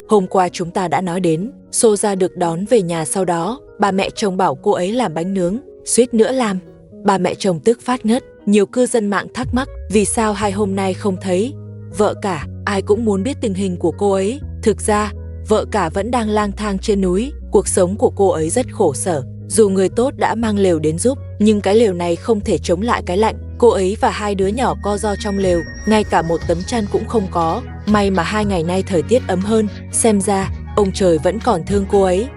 Hôm qua chúng ta đã nói đến, Soja được đón về nhà sau đó, bà mẹ chồng bảo cô ấy làm bánh nướng, suýt nữa làm. Bà mẹ chồng tức phát ngất, nhiều cư dân mạng thắc mắc vì sao 2 hôm nay không thấy vợ cả, ai cũng muốn biết tình hình của cô ấy. Thực ra, vợ cả vẫn đang lang thang trên núi, cuộc sống của cô ấy rất khổ sở. Dù người tốt đã mang lều đến giúp, nhưng cái lều này không thể chống lại cái lạnh. Cô ấy và 2 đứa nhỏ co ro trong lều, ngay cả một tấm chăn cũng không có. May mà 2 ngày nay thời tiết ấm hơn, xem ra ông trời vẫn còn thương cô ấy.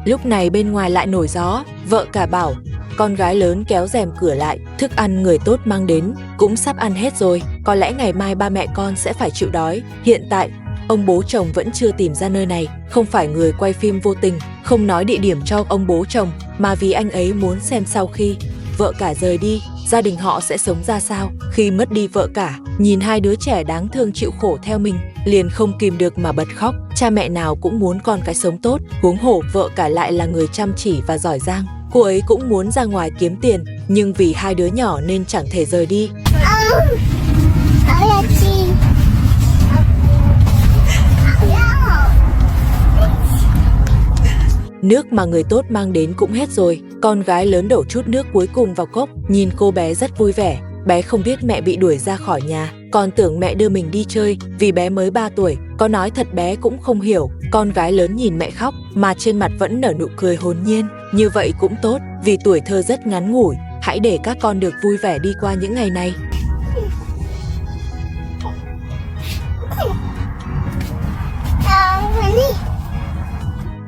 Lúc này bên ngoài lại nổi gió, vợ cả bảo, con gái lớn kéo rèm cửa lại, thức ăn người tốt mang đến cũng sắp ăn hết rồi, có lẽ ngày mai ba mẹ con sẽ phải chịu đói. Hiện tại, ông bố chồng vẫn chưa tìm ra nơi này, không phải người quay phim vô tình, không nói địa điểm cho ông bố chồng, mà vì anh ấy muốn xem sau khi vợ cả rời đi, gia đình họ sẽ sống ra sao. Khi mất đi vợ cả, nhìn 2 đứa trẻ đáng thương chịu khổ theo mình, liền không kìm được mà bật khóc. Cha mẹ nào cũng muốn con cái sống tốt, huống hồ vợ cả lại là người chăm chỉ và giỏi giang. Cô ấy cũng muốn ra ngoài kiếm tiền, nhưng vì 2 đứa nhỏ nên chẳng thể rời đi. Nước mà người tốt mang đến cũng hết rồi, con gái lớn đổ chút nước cuối cùng vào cốc, nhìn cô bé rất vui vẻ. Bé không biết mẹ bị đuổi ra khỏi nhà, còn tưởng mẹ đưa mình đi chơi, vì bé mới 3 tuổi, có nói thật bé cũng không hiểu. Con gái lớn nhìn mẹ khóc, mà trên mặt vẫn nở nụ cười hồn nhiên, như vậy cũng tốt, vì tuổi thơ rất ngắn ngủi, hãy để các con được vui vẻ đi qua những ngày này.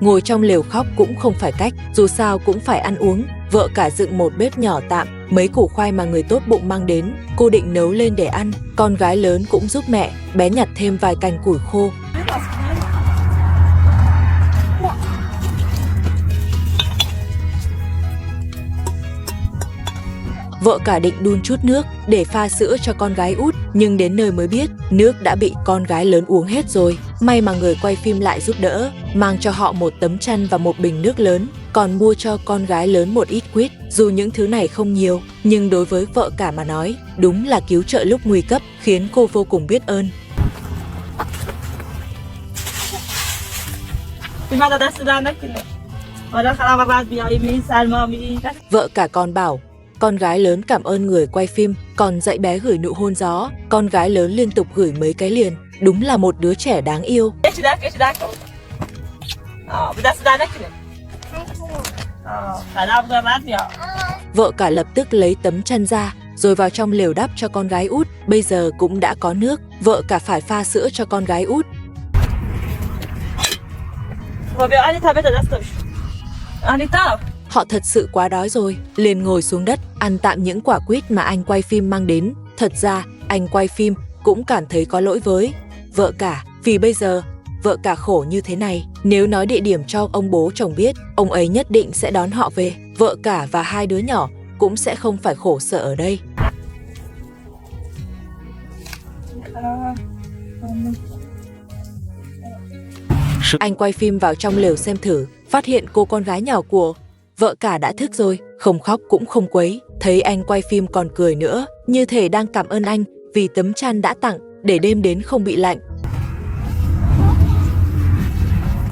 Ngồi trong lều khóc cũng không phải cách, dù sao cũng phải ăn uống. Vợ cả dựng một bếp nhỏ tạm, mấy củ khoai mà người tốt bụng mang đến, cô định nấu lên để ăn. Con gái lớn cũng giúp mẹ, bé nhặt thêm vài cành củi khô. Vợ cả định đun chút nước để pha sữa cho con gái út, nhưng đến nơi mới biết nước đã bị con gái lớn uống hết rồi. May mà người quay phim lại giúp đỡ, mang cho họ một tấm chăn và một bình nước lớn, còn mua cho con gái lớn một ít quýt. Dù những thứ này không nhiều, nhưng đối với vợ cả mà nói, đúng là cứu trợ lúc nguy cấp, khiến cô vô cùng biết ơn. Vợ cả còn bảo, con gái lớn cảm ơn người quay phim, còn dạy bé gửi nụ hôn gió. Con gái lớn liên tục gửi mấy cái liền, đúng là một đứa trẻ đáng yêu. Vợ cả lập tức lấy tấm chăn ra, rồi vào trong lều đắp cho con gái út. Bây giờ cũng đã có nước, vợ cả phải pha sữa cho con gái út. Họ thật sự quá đói rồi, liền ngồi xuống đất, ăn tạm những quả quýt mà anh quay phim mang đến. Thật ra, anh quay phim cũng cảm thấy có lỗi với vợ cả, vì bây giờ, vợ cả khổ như thế này. Nếu nói địa điểm cho ông bố chồng biết, ông ấy nhất định sẽ đón họ về. Vợ cả và 2 đứa nhỏ cũng sẽ không phải khổ sở ở đây. Anh quay phim vào trong lều xem thử, phát hiện cô con gái nhỏ của vợ cả đã thức rồi, không khóc cũng không quấy. Thấy anh quay phim còn cười nữa, như thể đang cảm ơn anh vì tấm chăn đã tặng, để đêm đến không bị lạnh.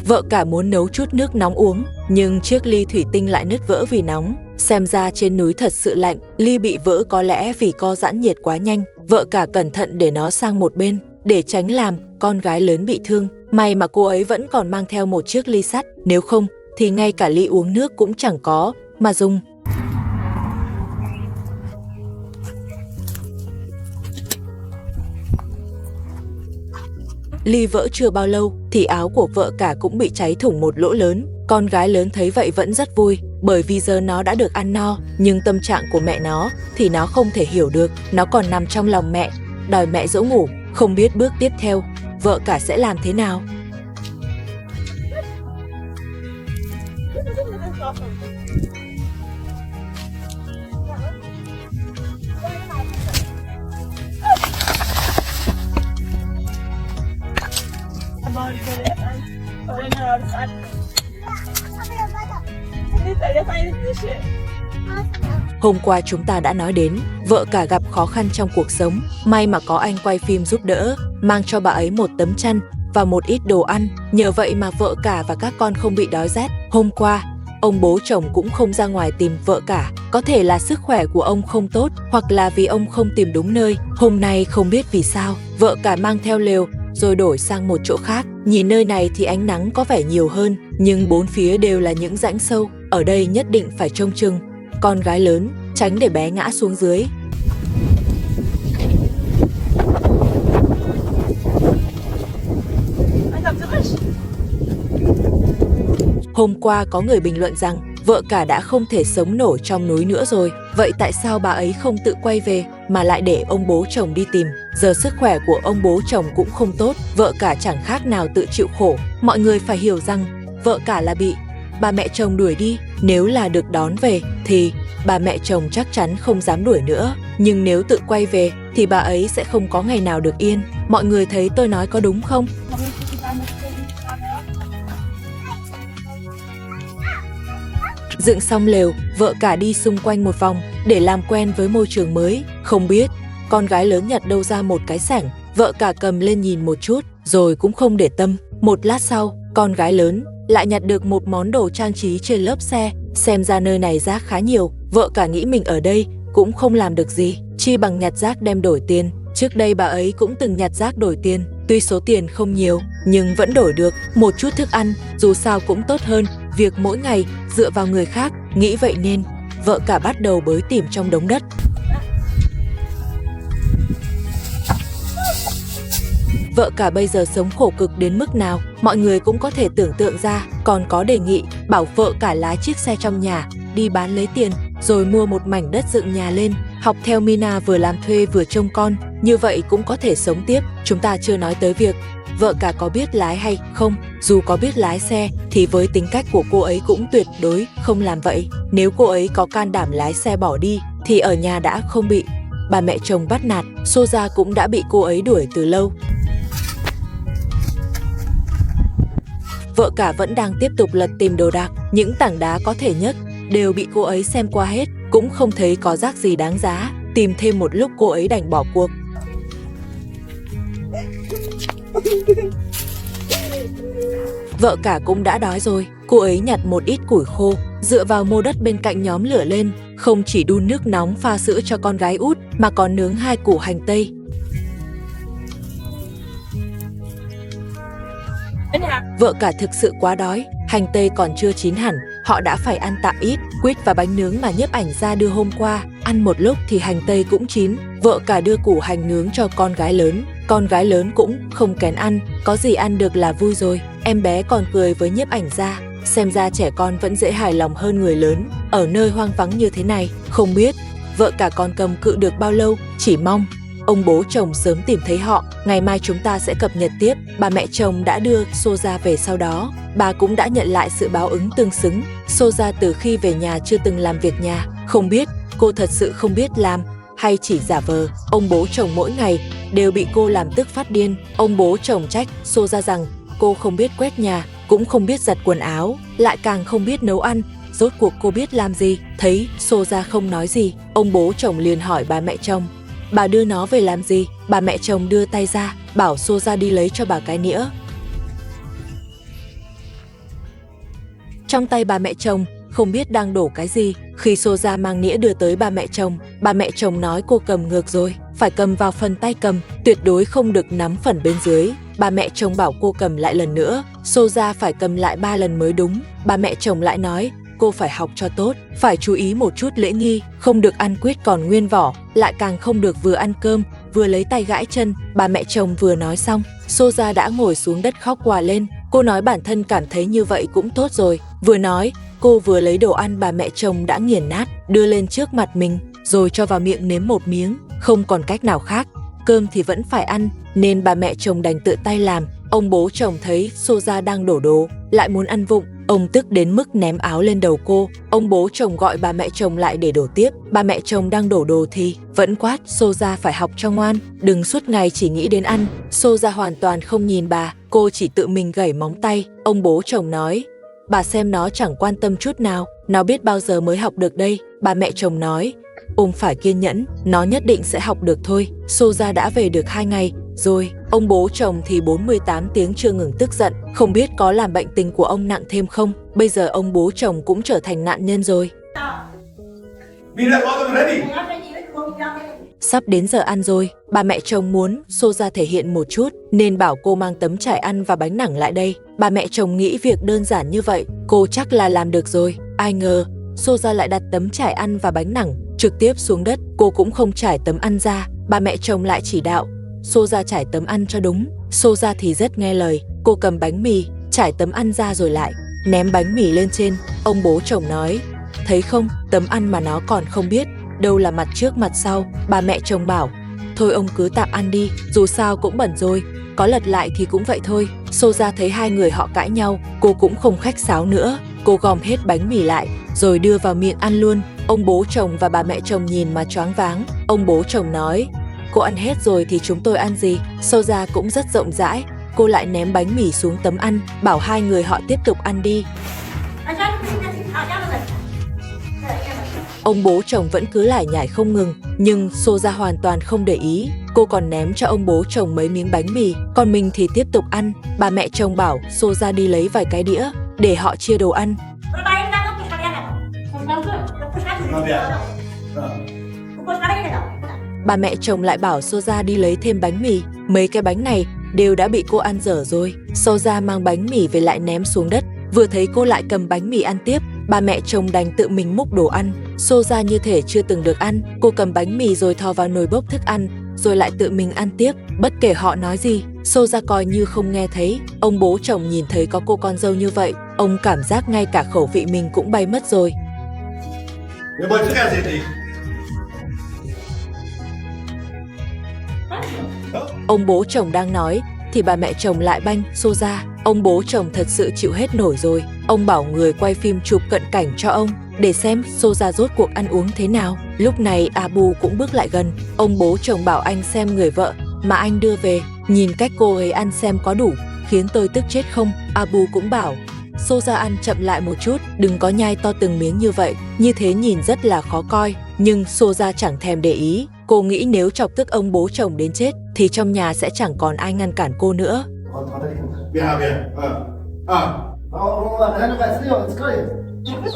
Vợ cả muốn nấu chút nước nóng uống, nhưng chiếc ly thủy tinh lại nứt vỡ vì nóng. Xem ra trên núi thật sự lạnh, ly bị vỡ có lẽ vì co giãn nhiệt quá nhanh. Vợ cả cẩn thận để nó sang một bên, để tránh làm con gái lớn bị thương. May mà cô ấy vẫn còn mang theo một chiếc ly sắt, nếu không thì ngay cả ly uống nước cũng chẳng có mà dùng. Ly vỡ chưa bao lâu thì áo của vợ cả cũng bị cháy thủng một lỗ lớn. Con gái lớn thấy vậy vẫn rất vui, bởi vì giờ nó đã được ăn no, nhưng tâm trạng của mẹ nó thì nó không thể hiểu được. Nó còn nằm trong lòng mẹ, đòi mẹ dỗ ngủ, không biết bước tiếp theo vợ cả sẽ làm thế nào. mau dikelihatkan. Orang harus ada. Ini saya ini sih. Hôm qua chúng ta đã nói đến, vợ cả gặp khó khăn trong cuộc sống, may mà có anh quay phim giúp đỡ, mang cho bà ấy một tấm chăn và một ít đồ ăn, nhờ vậy mà vợ cả và các con không bị đói rét. Hôm qua, ông bố chồng cũng không ra ngoài tìm vợ cả, có thể là sức khỏe của ông không tốt, hoặc là vì ông không tìm đúng nơi. Hôm nay không biết vì sao, vợ cả mang theo lều, rồi đổi sang một chỗ khác. Nhìn nơi này thì ánh nắng có vẻ nhiều hơn, nhưng bốn phía đều là những rãnh sâu, ở đây nhất định phải trông chừng con gái lớn, tránh để bé ngã xuống dưới. Hôm qua có người bình luận rằng vợ cả đã không thể sống nổi trong núi nữa rồi. Vậy tại sao bà ấy không tự quay về mà lại để ông bố chồng đi tìm? Giờ sức khỏe của ông bố chồng cũng không tốt, vợ cả chẳng khác nào tự chịu khổ. Mọi người phải hiểu rằng vợ cả là bị bà mẹ chồng đuổi đi. Nếu là được đón về thì bà mẹ chồng chắc chắn không dám đuổi nữa. Nhưng nếu tự quay về thì bà ấy sẽ không có ngày nào được yên. Mọi người thấy tôi nói có đúng không? Dựng xong lều, vợ cả đi xung quanh một vòng để làm quen với môi trường mới. Không biết con gái lớn nhặt đâu ra một cái xẻng, vợ cả cầm lên nhìn một chút rồi cũng không để tâm. Một lát sau, con gái lớn lại nhặt được một món đồ trang trí trên lớp xe. Xem ra nơi này rác khá nhiều, vợ cả nghĩ mình ở đây cũng không làm được gì, chi bằng nhặt rác đem đổi tiền. Trước đây bà ấy cũng từng nhặt rác đổi tiền, tuy số tiền không nhiều nhưng vẫn đổi được một chút thức ăn, dù sao cũng tốt hơn việc mỗi ngày dựa vào người khác. Nghĩ vậy nên vợ cả bắt đầu bới tìm trong đống đất. Vợ cả bây giờ sống khổ cực đến mức nào, mọi người cũng có thể tưởng tượng ra. Còn có đề nghị bảo vợ cả lái chiếc xe trong nhà đi bán lấy tiền, rồi mua một mảnh đất dựng nhà lên, học theo Mina, vừa làm thuê vừa trông con, như vậy cũng có thể sống tiếp. Chúng ta chưa nói tới việc vợ cả có biết lái hay không. Dù có biết lái xe thì với tính cách của cô ấy cũng tuyệt đối không làm vậy. Nếu cô ấy có can đảm lái xe bỏ đi thì ở nhà đã không bị bà mẹ chồng bắt nạt, Soja cũng đã bị cô ấy đuổi từ lâu. Vợ cả vẫn đang tiếp tục lật tìm đồ đạc, những tảng đá có thể nhấc đều bị cô ấy xem qua hết, cũng không thấy có rác gì đáng giá. Tìm thêm một lúc cô ấy đành bỏ cuộc. Vợ cả cũng đã đói rồi, cô ấy nhặt một ít củi khô, dựa vào mô đất bên cạnh nhóm lửa lên, không chỉ đun nước nóng pha sữa cho con gái út mà còn nướng 2 củ hành tây. Vợ cả thực sự quá đói, hành tây còn chưa chín hẳn, họ đã phải ăn tạm ít. Quýt và bánh nướng mà nhiếp ảnh ra đưa hôm qua, ăn một lúc thì hành tây cũng chín. Vợ cả đưa củ hành nướng cho con gái lớn cũng không kén ăn, có gì ăn được là vui rồi. Em bé còn cười với nhiếp ảnh ra, xem ra trẻ con vẫn dễ hài lòng hơn người lớn. Ở nơi hoang vắng như thế này, không biết vợ cả còn cầm cự được bao lâu, chỉ mong ông bố chồng sớm tìm thấy họ. Ngày mai chúng ta sẽ cập nhật tiếp. Bà mẹ chồng đã đưa Soja về, sau đó bà cũng đã nhận lại sự báo ứng tương xứng. Soja từ khi về nhà chưa từng làm việc nhà, không biết cô thật sự không biết làm hay chỉ giả vờ. Ông bố chồng mỗi ngày đều bị cô làm tức phát điên. Ông bố chồng trách Soja rằng cô không biết quét nhà, cũng không biết giặt quần áo, lại càng không biết nấu ăn. Rốt cuộc cô biết làm gì? Thấy Soja không nói gì, ông bố chồng liền hỏi bà mẹ chồng, bà đưa nó về làm gì? Bà mẹ chồng đưa tay ra, bảo Soja đi lấy cho bà cái nĩa. Trong tay bà mẹ chồng không biết đang đổ cái gì. Khi Soja mang nĩa đưa tới bà mẹ chồng nói cô cầm ngược rồi, phải cầm vào phần tay cầm, tuyệt đối không được nắm phần bên dưới. Bà mẹ chồng bảo cô cầm lại lần nữa, Soja phải cầm lại 3 lần mới đúng. Bà mẹ chồng lại nói cô phải học cho tốt, phải chú ý một chút lễ nghi, không được ăn quýt còn nguyên vỏ, lại càng không được vừa ăn cơm vừa lấy tay gãi chân. Bà mẹ chồng vừa nói xong, Soja đã ngồi xuống đất khóc òa lên. Cô nói bản thân cảm thấy như vậy cũng tốt rồi. Vừa nói, cô vừa lấy đồ ăn bà mẹ chồng đã nghiền nát, đưa lên trước mặt mình, rồi cho vào miệng nếm một miếng. Không còn cách nào khác, cơm thì vẫn phải ăn, nên bà mẹ chồng đành tự tay làm. Ông bố chồng thấy Soja đang đổ đồ, lại muốn ăn vụng, Ông tức đến mức ném áo lên đầu cô. Ông bố chồng gọi bà mẹ chồng lại để đổ tiếp. Bà mẹ chồng đang đổ đồ thì vẫn quát Soja phải học cho ngoan, đừng suốt ngày chỉ nghĩ đến ăn. Soja hoàn toàn không nhìn bà, cô chỉ tự mình gẩy móng tay. Ông bố chồng nói, bà xem nó chẳng quan tâm chút nào, nó biết bao giờ mới học được đây. Bà mẹ chồng nói, ông phải kiên nhẫn, nó nhất định sẽ học được thôi. Soja đã về được 2 ngày rồi. Ông bố chồng thì 48 tiếng chưa ngừng tức giận, không biết có làm bệnh tình của ông nặng thêm không. Bây giờ ông bố chồng cũng trở thành nạn nhân rồi. Sắp đến giờ ăn rồi, bà mẹ chồng muốn Soja thể hiện một chút nên bảo cô mang tấm trải ăn và bánh nẳng lại đây. Bà mẹ chồng nghĩ việc đơn giản như vậy, cô chắc là làm được rồi. Ai ngờ, Soja lại đặt tấm trải ăn và bánh nẳng trực tiếp xuống đất. Cô cũng không trải tấm ăn ra, bà mẹ chồng lại chỉ đạo Soja trải tấm ăn cho đúng. Soja thì rất nghe lời, cô cầm bánh mì, trải tấm ăn ra rồi lại ném bánh mì lên trên. Ông bố chồng nói, thấy không, tấm ăn mà nó còn không biết đâu là mặt trước mặt sau. Bà mẹ chồng bảo, thôi ông cứ tạm ăn đi, dù sao cũng bẩn rồi, có lật lại thì cũng vậy thôi. Soja thấy hai người họ cãi nhau, cô cũng không khách sáo nữa, cô gom hết bánh mì lại rồi đưa vào miệng ăn luôn. Ông bố chồng và bà mẹ chồng nhìn mà choáng váng. Ông bố chồng nói, cô ăn hết rồi thì chúng tôi ăn gì? Soja cũng rất rộng rãi, cô lại ném bánh mì xuống tấm ăn, bảo hai người họ tiếp tục ăn đi. Ông bố chồng vẫn cứ lải nhải không ngừng, nhưng Soja hoàn toàn không để ý. Cô còn ném cho ông bố chồng mấy miếng bánh mì, còn mình thì tiếp tục ăn. Bà mẹ chồng bảo Soja đi lấy vài cái đĩa để họ chia đồ ăn. Bà mẹ chồng lại bảo Soja đi lấy thêm bánh mì. Mấy cái bánh này đều đã bị cô ăn dở rồi. Soja mang bánh mì về lại ném xuống đất. Vừa thấy cô lại cầm bánh mì ăn tiếp, bà mẹ chồng đành tự mình múc đồ ăn. Soja như thể chưa từng được ăn, cô cầm bánh mì rồi thò vào nồi bốc thức ăn, rồi lại tự mình ăn tiếp. Bất kể họ nói gì, Soja coi như không nghe thấy. Ông bố chồng nhìn thấy có cô con dâu như vậy, ông cảm giác ngay cả khẩu vị mình cũng bay mất rồi. Ông bố chồng đang nói thì bà mẹ chồng lại banh Soja. Ông bố chồng thật sự chịu hết nổi rồi. Ông bảo người quay phim chụp cận cảnh cho ông để xem Soja rốt cuộc ăn uống thế nào. Lúc này Abu cũng bước lại gần. Ông bố chồng bảo anh xem người vợ mà anh đưa về, nhìn cách cô ấy ăn xem có đủ khiến tôi tức chết không. Abu cũng bảo Soja ăn chậm lại một chút, đừng có nhai to từng miếng như vậy, như thế nhìn rất là khó coi. Nhưng Soja chẳng thèm để ý. Cô nghĩ nếu chọc tức ông bố chồng đến chết thì trong nhà sẽ chẳng còn ai ngăn cản cô nữa.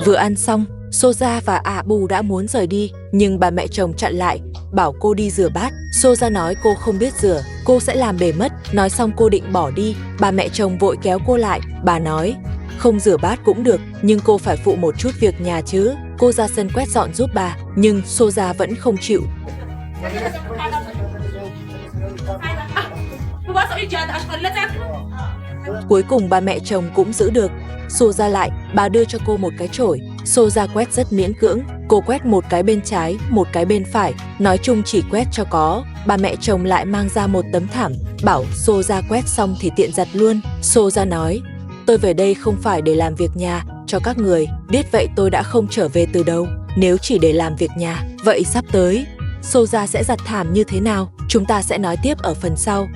Vừa ăn xong, Soja và Abu đã muốn rời đi, nhưng bà mẹ chồng chặn lại, bảo cô đi rửa bát. Soja nói cô không biết rửa, cô sẽ làm bể mất. Nói xong cô định bỏ đi, bà mẹ chồng vội kéo cô lại. Bà nói, không rửa bát cũng được, nhưng cô phải phụ một chút việc nhà chứ. Cô ra sân quét dọn giúp bà, nhưng Soja vẫn không chịu. Cuối cùng bà mẹ chồng cũng giữ được. Soja lại, bà đưa cho cô một cái chổi. Soja quét rất miễn cưỡng, cô quét một cái bên trái, một cái bên phải, nói chung chỉ quét cho có. Bà mẹ chồng lại mang ra một tấm thảm, bảo Soja quét xong thì tiện giặt luôn. Soja nói, tôi về đây không phải để làm việc nhà cho các người, biết vậy tôi đã không trở về từ đầu. Nếu chỉ để làm việc nhà, vậy sắp tới Soja sẽ giặt thảm như thế nào? Chúng ta sẽ nói tiếp ở phần sau.